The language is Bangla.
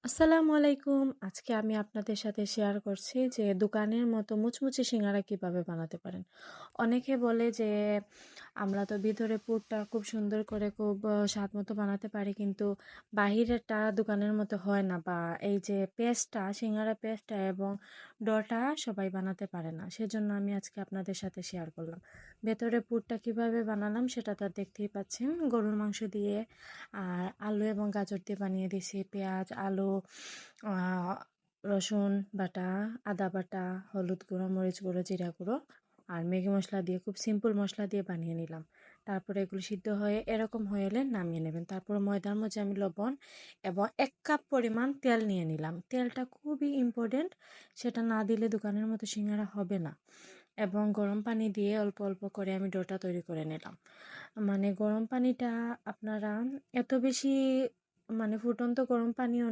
আসসালামু আলাইকুম। আজকে আমি আপনাদের সাথে শেয়ার করছি যে দোকানের মতো মুচমুচে সিঙ্গারা কিভাবে বানাতে পারেন। অনেকে বলে যে আমরা তো ভিতরে পুরটা খুব সুন্দর করে খুব স্বাদ মতো বানাতে পারি, কিন্তু বাহিরেরটা দোকানের মতো হয় না, বা এই যে পেস্টটা, সিঙ্গারা পেস্টটা এবং ডোটা সবাই বানাতে পারে না। সেজন্য আমি আজকে আপনাদের সাথে শেয়ার করলাম। ভেতরে পুরটা কিভাবে বানালাম সেটা তো দেখতেই পাচ্ছেন। গরুর মাংস দিয়ে আর আলু এবং গাজর দিয়ে বানিয়ে দিয়েছি। পেঁয়াজ, আলু, আহ, রসুন বাটা, আদা বাটা, হলুদ গুঁড়ো, মরিচ গুঁড়ো, জিরা গুঁড়ো আর ম্যাগি মশলা দিয়ে খুব সিম্পল মশলা দিয়ে বানিয়ে নিলাম। তারপরে এগুলো সিদ্ধ হয়ে এরকম হয়ে এলে নামিয়ে নেবেন। তারপর ময়দার মধ্যে আমি লবণ এবং 1 কাপ পরিমাণ তেল নিয়ে নিলাম। তেলটা খুবই ইম্পর্টেন্ট, সেটা না দিলে দোকানের মতো সিঙ্গারা হবে না। এবং গরম পানি দিয়ে অল্প অল্প করে আমি ডোটা তৈরি করে নিলাম। মানে গরম পানিটা আপনারা এত বেশি, মানে ফুটন্ত গরম পানিও না,